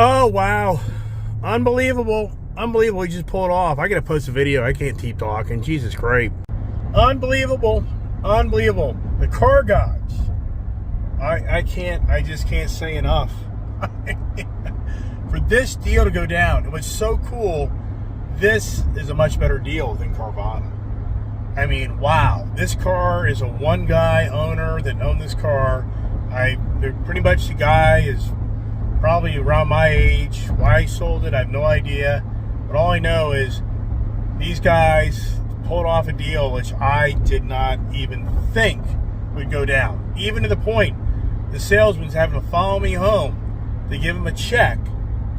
Oh, wow. Unbelievable. Unbelievable. He just pulled it off. I got to post a video. I can't keep talking. Jesus Christ. Unbelievable. Unbelievable. The car gods. I just can't say enough. For this deal to go down, it was so cool. This is a much better deal than Carvana. I mean, wow. This car is a one guy owner that owned this car. They're pretty much the guy is probably around my age. Why he sold it, I have no idea. But all I know is these guys pulled off a deal which I did not even think would go down. Even to the point the salesman's having to follow me home to give him a check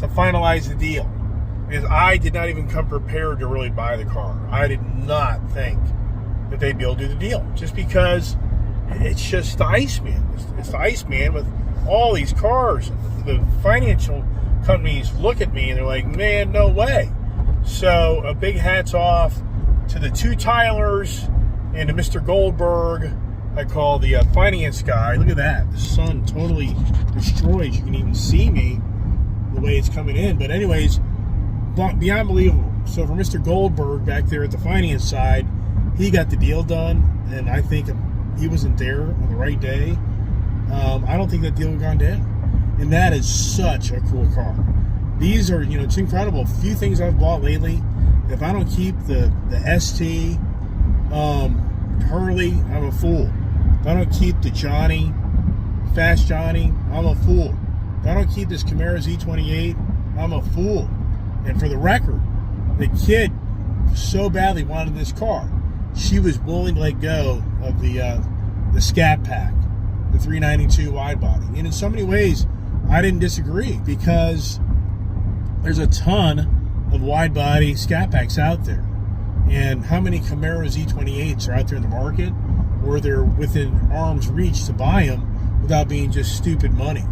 to finalize the deal. Because I did not even come prepared to really buy the car. I did not think that they'd be able to do the deal. Just because it's just the Iceman. It's the Iceman with all these cars. The financial companies look at me and they're like, man, no way. So a big hats off to the two Tylers and to Mr. Goldberg, I call the finance guy. Look at that. The sun totally destroys. You can even see me the way it's coming in. But anyways, beyond believable. So for Mr. Goldberg back there at the finance side, he got the deal done. And I think he wasn't there on the right day. I don't think that deal would have gone down. And that is such a cool car. These are, it's incredible. Few things I've bought lately. If I don't keep the ST Hurley, I'm a fool. If I don't keep the Johnny, Fast Johnny, I'm a fool. If I don't keep this Camaro Z28, I'm a fool. And for the record, the kid so badly wanted this car, she was willing to let go of the Scat Pack, the 392 wide body. And in so many ways, I didn't disagree, because there's a ton of wide body Scat Packs out there. And how many Camaro Z28s are out there in the market where they're within arm's reach to buy them without being just stupid money?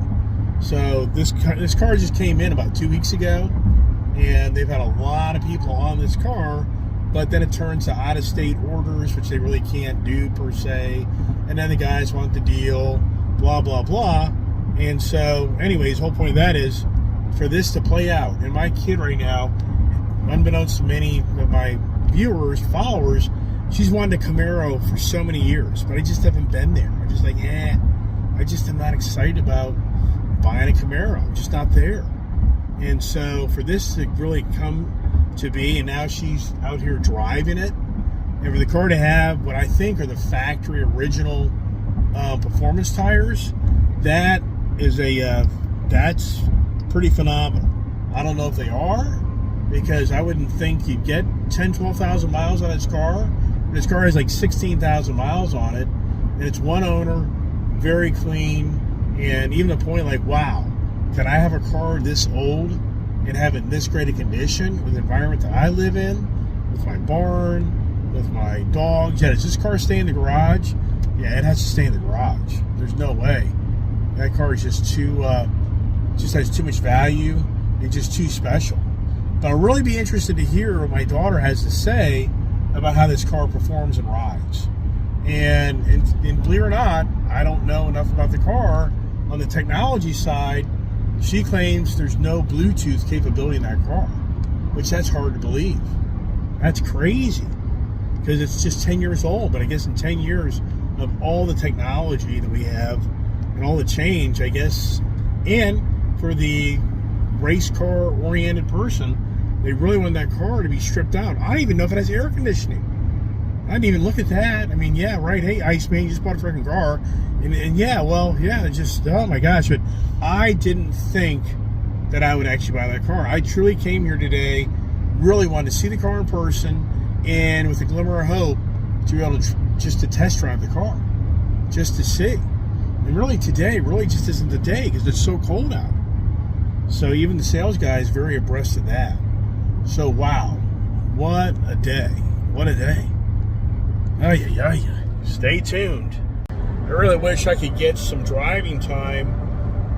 So this car just came in about 2 weeks ago, and they've had a lot of people on this car, but then it turns to out-of-state orders, which they really can't do per se, and then the guys want the deal, blah, blah, blah. And so, anyways, the whole point of that is for this to play out. And my kid right now, unbeknownst to many of my viewers, followers, she's wanted a Camaro for so many years, but I just haven't been there. I'm just like, I just am not excited about buying a Camaro. I'm just not there. And so for this to really come to be, and now she's out here driving it, and for the car to have what I think are the factory original performance tires, that is that's pretty phenomenal. I don't know if they are, because I wouldn't think you'd get 10, 12,000 miles on this car. This car has like 16,000 miles on it, and it's one owner, very clean, and even a point like, wow, can I have a car this old and have it in this great a condition with the environment that I live in, with my barn, with my dogs? Yeah, does this car stay in the garage? Yeah, it has to stay in the garage. There's no way. That car is just just has too much value and just too special. But I'll really be interested to hear what my daughter has to say about how this car performs and rides. And believe it or not, I don't know enough about the car. On the technology side, she claims there's no Bluetooth capability in that car, which that's hard to believe. That's crazy, because it's just 10 years old. But I guess in 10 years of all the technology that we have and all the change, I guess, and for the race car oriented person, they really want that car to be stripped down. I don't even know if it has air conditioning. I didn't even look at that. I mean, yeah, right. Hey, Iceman, you just bought a freaking car. And yeah, well, yeah, just, oh my gosh. But I didn't think that I would actually buy that car. I truly came here today, really wanted to see the car in person, and with a glimmer of hope to be able to just to test drive the car, just to see. And really today really just isn't the day, because it's so cold out. So even the sales guy is very abreast of that. So wow, what a day. What a day. Stay tuned. I really wish I could get some driving time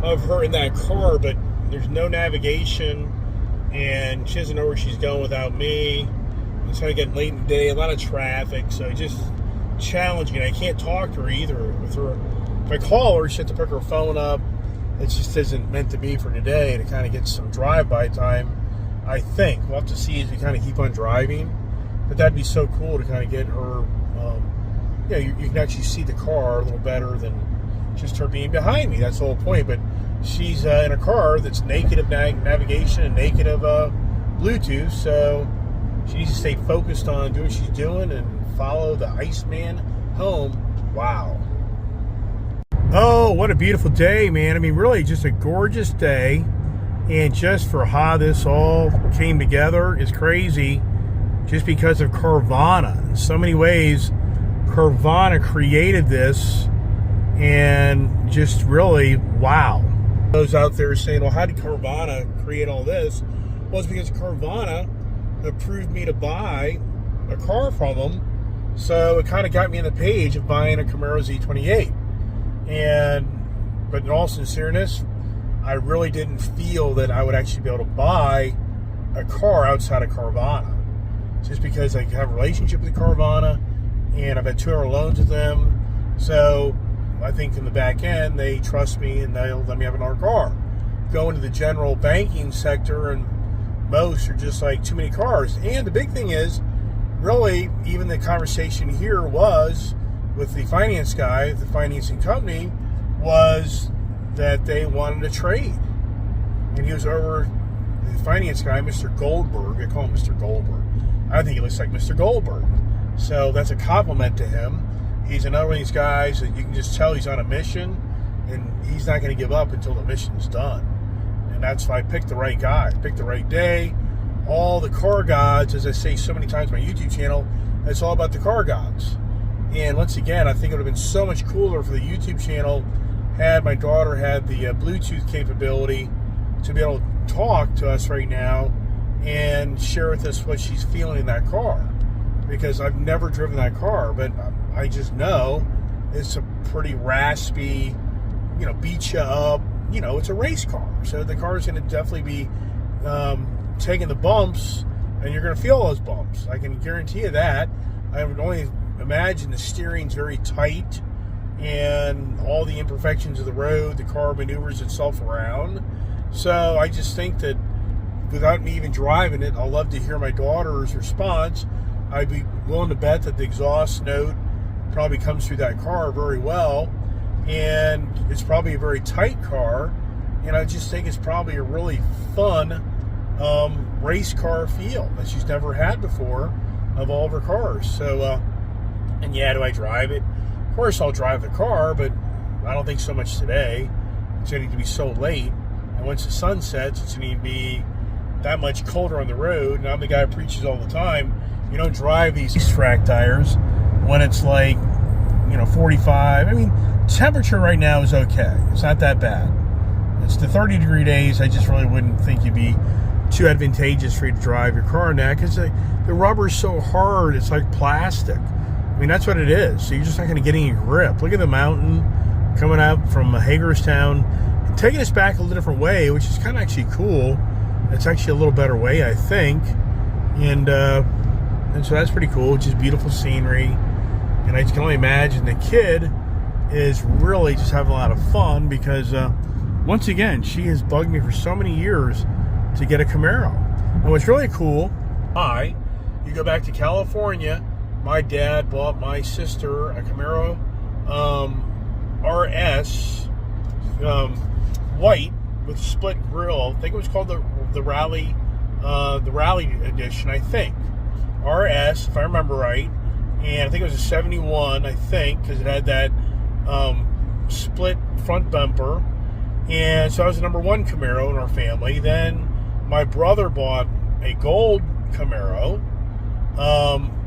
of her in that car, but there's no navigation, and she doesn't know where she's going without me. It's kind of getting late in the day, a lot of traffic, so just challenging. I can't talk to her either. With her, if I call her, she has to pick her phone up, it just isn't meant to be for today to kind of get some drive-by time, I think. We'll have to see as we kind of keep on driving. But that'd be so cool to kind of get her, you can actually see the car a little better than just her being behind me. That's the whole point. But she's in a car that's naked of navigation and naked of Bluetooth, so she needs to stay focused on doing what she's doing and follow the Iceman home. Wow. Oh, what a beautiful day, man. I mean, really just a gorgeous day. And just for how this all came together is crazy, just because of Carvana. In so many ways, Carvana created this, and just really, wow. Those out there saying, well, how did Carvana create all this? Well, it's because Carvana approved me to buy a car from them, so it kind of got me on the page of buying a Camaro Z28. But in all sincereness, I really didn't feel that I would actually be able to buy a car outside of Carvana, just because I have a relationship with Carvana, and I've had 2 other loans with them. So I think in the back end, they trust me and they'll let me have another car. Go into the general banking sector, and most are just like too many cars. And the big thing is, really, even the conversation here was with the finance guy, the financing company, was that they wanted a trade. And he was over, the finance guy, Mr. Goldberg. I call him Mr. Goldberg. I think he looks like Mr. Goldberg. So that's a compliment to him. He's another one of these guys that you can just tell he's on a mission, and he's not going to give up until the mission's done. And that's why I picked the right guy, picked the right day. All the car gods, as I say so many times on my YouTube channel, it's all about the car gods. And once again, I think it would have been so much cooler for the YouTube channel had my daughter had the Bluetooth capability to be able to talk to us right now and share with us what she's feeling in that car. Because I've never driven that car, but I just know it's a pretty raspy, beat you up. It's a race car. So the car is going to definitely be taking the bumps, and you're going to feel those bumps. I can guarantee you that. I would only imagine the steering's very tight, and all the imperfections of the road, the car maneuvers itself around. So I just think that without me even driving it, I'll love to hear my daughter's response. I'd be willing to bet that the exhaust note probably comes through that car very well, and it's probably a very tight car, and I just think it's probably a really fun race car feel that she's never had before of all of her cars. So, and yeah, do I drive it? Of course I'll drive the car, but I don't think so much today. It's going to be so late, and once the sun sets, it's going to be that much colder on the road, and I'm the guy who preaches all the time. You don't drive these track tires when it's like, 45. I mean, temperature right now is okay. It's not that bad. It's the 30-degree days. I just really wouldn't think it'd be too advantageous for you to drive your car in that, because the rubber is so hard. It's like plastic. I mean, that's what it is. So you're just not going to get any grip. Look at the mountain coming up from Hagerstown, taking us back a little different way, which is kind of actually cool. It's actually a little better way, I think. And so that's pretty cool. Just beautiful scenery. And I can only imagine the kid is really just having a lot of fun, because once again, she has bugged me for so many years to get a Camaro. And what's really cool, you go back to California, my dad bought my sister a Camaro RS white with split grille. I think it was called the Rally edition, I think. RS, if I remember right. And I think it was a 71, I think, because it had that split front bumper. And so I was the number 1 Camaro in our family. Then my brother bought a gold Camaro.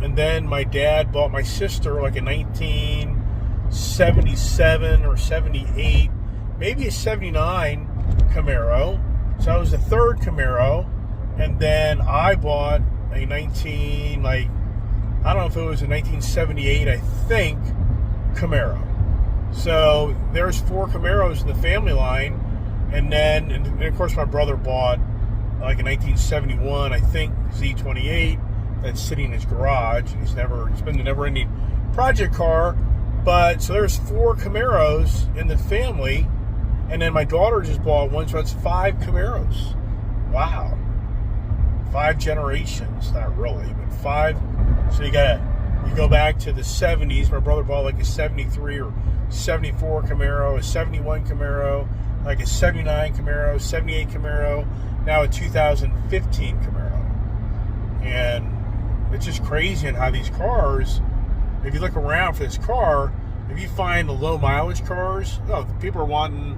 And then my dad bought my sister like a 1977 or 78, maybe a 79 Camaro. So I was the 3rd Camaro. And then I bought a I don't know if it was a 1978, I think, Camaro. So there's 4 Camaros in the family line. And then, and of course, my brother bought like a 1971, I think, Z28 that's sitting in his garage. And it's been the never-ending project car. But so there's 4 Camaros in the family. And then my daughter just bought one, so it's 5 Camaros. Wow. 5 generations. Not really, but 5. So you go back to the 70s. My brother bought like a 73 or 74 Camaro, a 71 Camaro, like a 79 Camaro, 78 Camaro, now a 2015 Camaro. And it's just crazy in how these cars, if you look around for this car, if you find the low mileage cars, people are wanting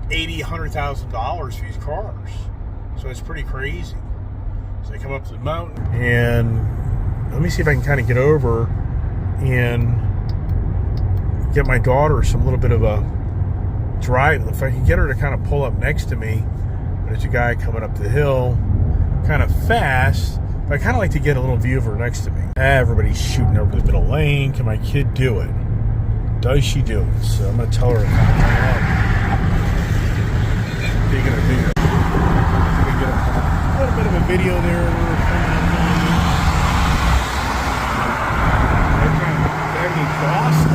$80,000, $100,000 for these cars. So it's pretty crazy. So they come up to the mountain, and let me see if I can kind of get over and get my daughter some little bit of a drive. If I can get her to kind of pull up next to me, but there's a guy coming up the hill kind of fast, but I kind of like to get a little view of her next to me. Everybody's shooting over the middle lane. Can my kid do it? Does she do it? So I'm going to tell her to come out. What are you going to do? We get a little bit of a video there. They're kind of exhausted.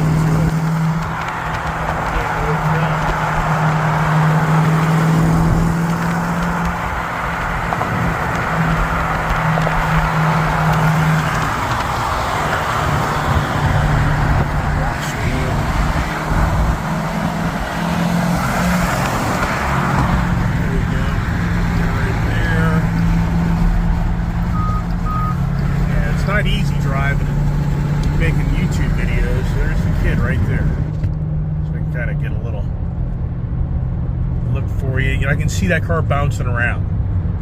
Easy driving and making YouTube videos. There's the kid right there. So we can kind of get a little look for you. I can see that car bouncing around.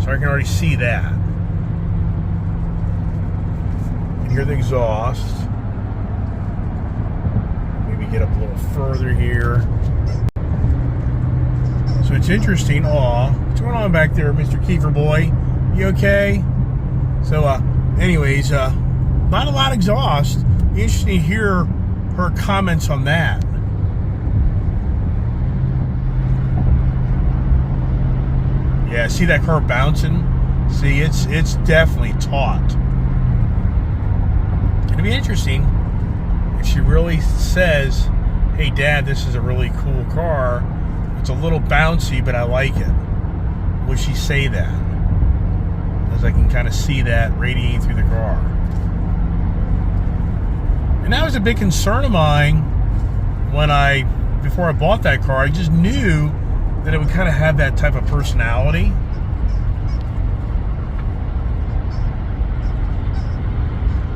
So I can already see that. You can hear the exhaust. Maybe get up a little further here. So it's interesting. Aw, what's going on back there, Mr. Kiefer boy? You okay? So, anyways, not a lot of exhaust. Be interesting to hear her comments on that. Yeah, see that car bouncing? See, it's definitely taut. It'll be interesting if she really says, "Hey, Dad, this is a really cool car. It's a little bouncy, but I like it." Would she say that? As I can kind of see that radiating through the car. And that was a big concern of mine before I bought that car. I just knew that it would kind of have that type of personality.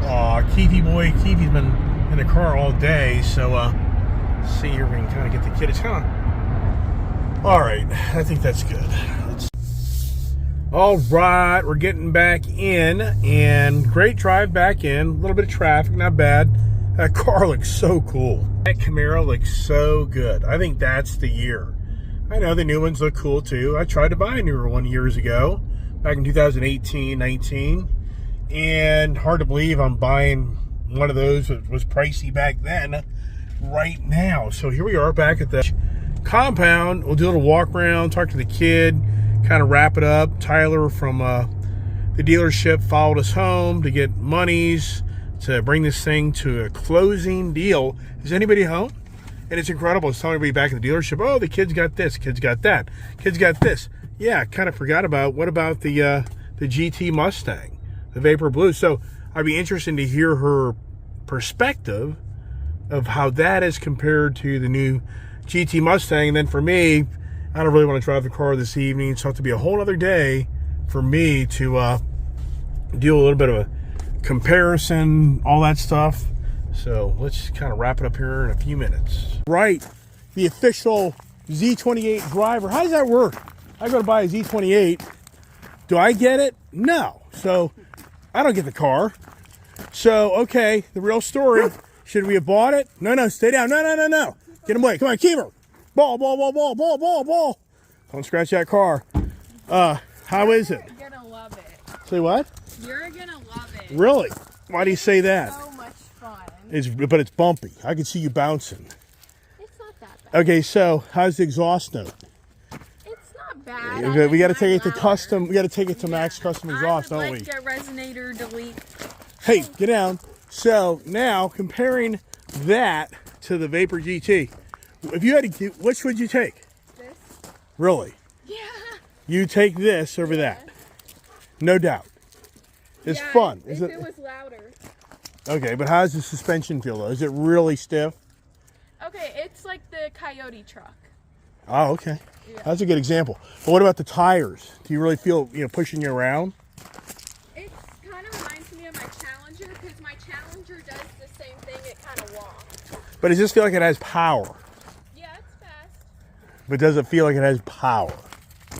Aw, Keefy boy. Keefy's been in the car all day, so see here we can kind of get the kid. It's kind of... Alright, I think that's good. Alright, we're getting back in, and great drive back in. A little bit of traffic, not bad. That car looks so cool. That Camaro looks so good. I think that's the year. I know the new ones look cool too. I tried to buy a newer one years ago, back in 2018, 19. And hard to believe I'm buying one of those that was pricey back then, right now. So here we are back at the compound. We'll do a little walk around, talk to the kid, kind of wrap it up. Tyler from the dealership followed us home to get monies to bring this thing to a closing deal. Is anybody home? And it's incredible. It's telling everybody back in the dealership, oh, the kid's got this, kid's got that, kid's got this. Yeah, kind of forgot about, what about the GT Mustang, the Vapor Blue? So I'd be interested to hear her perspective of how that is compared to the new GT Mustang. And then for me, I don't really want to drive the car this evening, so it'll have to be a whole other day for me to do a little bit of a comparison, all that stuff. So let's kind of wrap it up here in a few minutes. Right, the official Z28 driver. How does that work? I go to buy a Z28. Do I get it? No. So I don't get the car. So, okay, the real story. Should we have bought it? No, stay down. No. Get him away. Come on, keep her. Ball. Don't scratch that car. How is it? You're gonna love it. Say what? You're gonna love it. Really? Why do you say that? So much fun. But it's bumpy. I can see you bouncing. It's not that bad. Okay, so how's the exhaust note? It's not bad. We got to take it to custom. We got to take it to max custom exhaust, don't we? I would like a resonator delete. Hey, get down. So now comparing that to the Vapor GT, if you had to, which would you take? Really? Yeah. You take this over that. No doubt. It's fun. If it was louder. Okay, but how does the suspension feel though? Is it really stiff? Okay, it's like the Coyote truck. Oh, okay. Yeah. That's a good example. But what about the tires? Do you really feel, pushing you around? It kind of reminds me of my Challenger because my Challenger does the same thing. It kind of walks. But does this feel like it has power? Yeah, it's fast. But does it feel like it has power?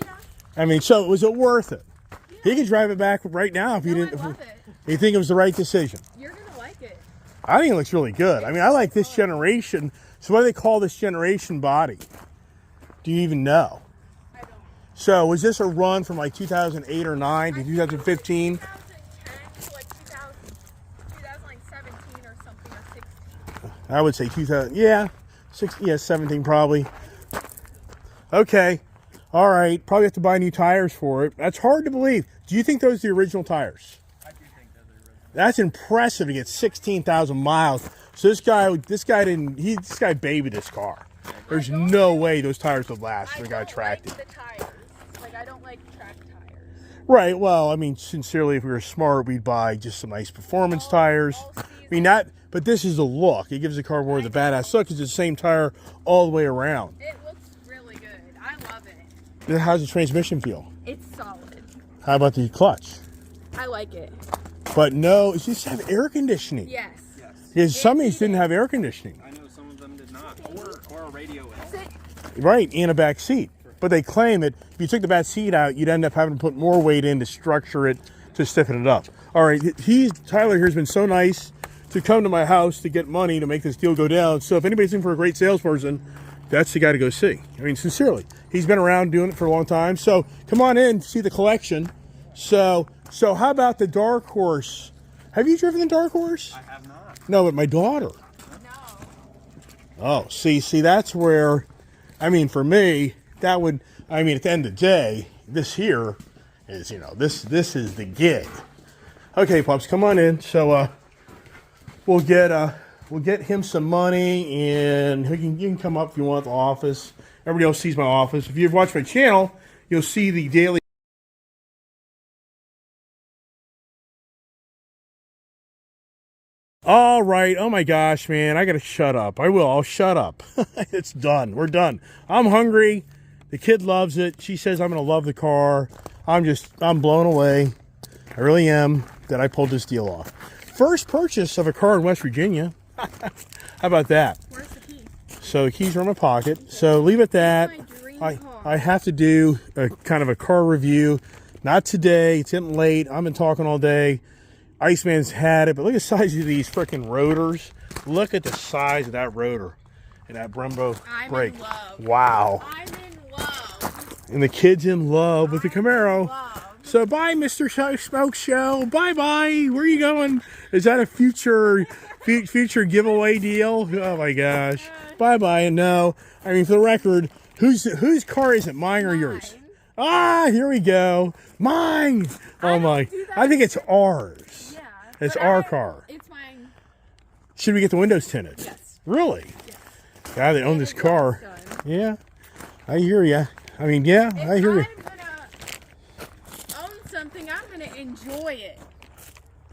Yeah. I mean, so was it worth it? Yeah. You could drive it back right now if you didn't. I love it. You think it was the right decision? You're gonna like it. I think it looks really good. I mean, I like this generation. So what do they call this generation body? Do you even know? I don't. So was this a run from like 2008 or 9 to 2015? 2010 to like 2017 or something, or 16. I would say 2000. Yeah, 17 probably. Okay. All right. Probably have to buy new tires for it. That's hard to believe. Do you think those are the original tires? I do think those are original. That's impressive to get 16,000 miles. So this guy babied this car. There's no way those tires would last if it got tracked. I don't like the tires. Like, I don't like track tires. Right. Well, I mean, sincerely, if we were smart, we'd buy just some nice performance tires. I mean, but this is the look. It gives the car more of the badass look. It's the same tire all the way around. It looks really good. I love it. How's the transmission feel? It's solid. How about the clutch? I like it. But no, it just have air conditioning. Yes. Yes. Because some of these didn't have air conditioning. I know some of them did not. Or a radio at all. Sit. Right, in a back seat. But they claim that if you took the back seat out, you'd end up having to put more weight in to structure it, to stiffen it up. All right, Tyler here has been so nice to come to my house to get money to make this deal go down. So if anybody's looking for a great salesperson, that's the guy to go see. I mean, sincerely, he's been around doing it for a long time. So come on in, see the collection. So how about the Dark Horse? Have you driven the Dark Horse? I have not. No, but my daughter. No. Oh, see, that's where, I mean, for me, that would, I mean, at the end of the day, this here is, this is the gig. Okay, pups, come on in. So, we'll get him some money, and you can come up if you want at the office. Everybody else sees my office. If you've watched my channel, you'll see the daily. All right. Oh my gosh, man. I got to shut up. I'll shut up. It's done. We're done. I'm hungry. The kid loves it. She says I'm going to love the car. I'm blown away. I really am that I pulled this deal off. First purchase of a car in West Virginia. How about that? Where's the key? So the keys are in my pocket. So leave it at that. I have to do a kind of a car review. Not today. It's getting late. I've been talking all day. Iceman's had it, but look at the size of these freaking rotors. Look at the size of that rotor and that Brembo brake. I'm in love. Wow. I'm in love. And the kid's in love with the Camaro. Love. So bye, Mr. Smoke Show. Bye-bye. Where are you going? Is that a future giveaway deal? Oh, my gosh. Bye-bye. And no, I mean, for the record, whose car is it, mine or yours? Ah, here we go. Mine. Oh, my. I think it's ours. Yeah. It's our car. It's mine. Should we get the windows tinted? Yes. Really? Yes. God, they own this car. Yeah. I hear ya. I mean, yeah, I hear you. If I'm gonna own something, I'm gonna enjoy it.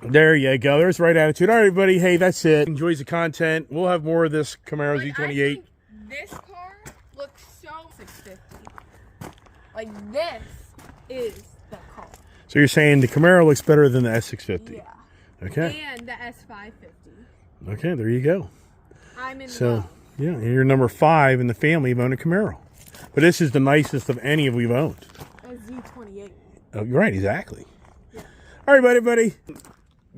There you go. There's the right attitude. All right, everybody. Hey, that's it. Enjoys the content. We'll have more of this Camaro Z28. I think this car looks so 650. Like, this is the car. So you're saying the Camaro looks better than the S650? Yeah. Okay. And the S550. Okay, there you go. I'm in So, love. yeah, and you're number 5 in the family of owning a Camaro. But this is the nicest of any we've owned. A Z28. Oh, you're right, exactly. Yeah. All right, everybody.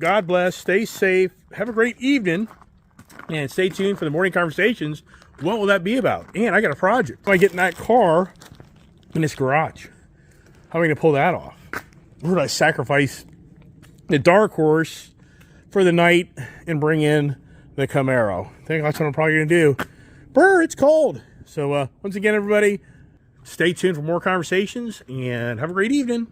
God bless. Stay safe. Have a great evening. And stay tuned for the morning conversations. What will that be about? And I got a project. I get in that car in this garage. How am I going to pull that off? Or do I sacrifice the Dark Horse for the night and bring in the Camaro? I think that's what I'm probably going to do. Brr, it's cold. So once again, everybody, stay tuned for more conversations and have a great evening.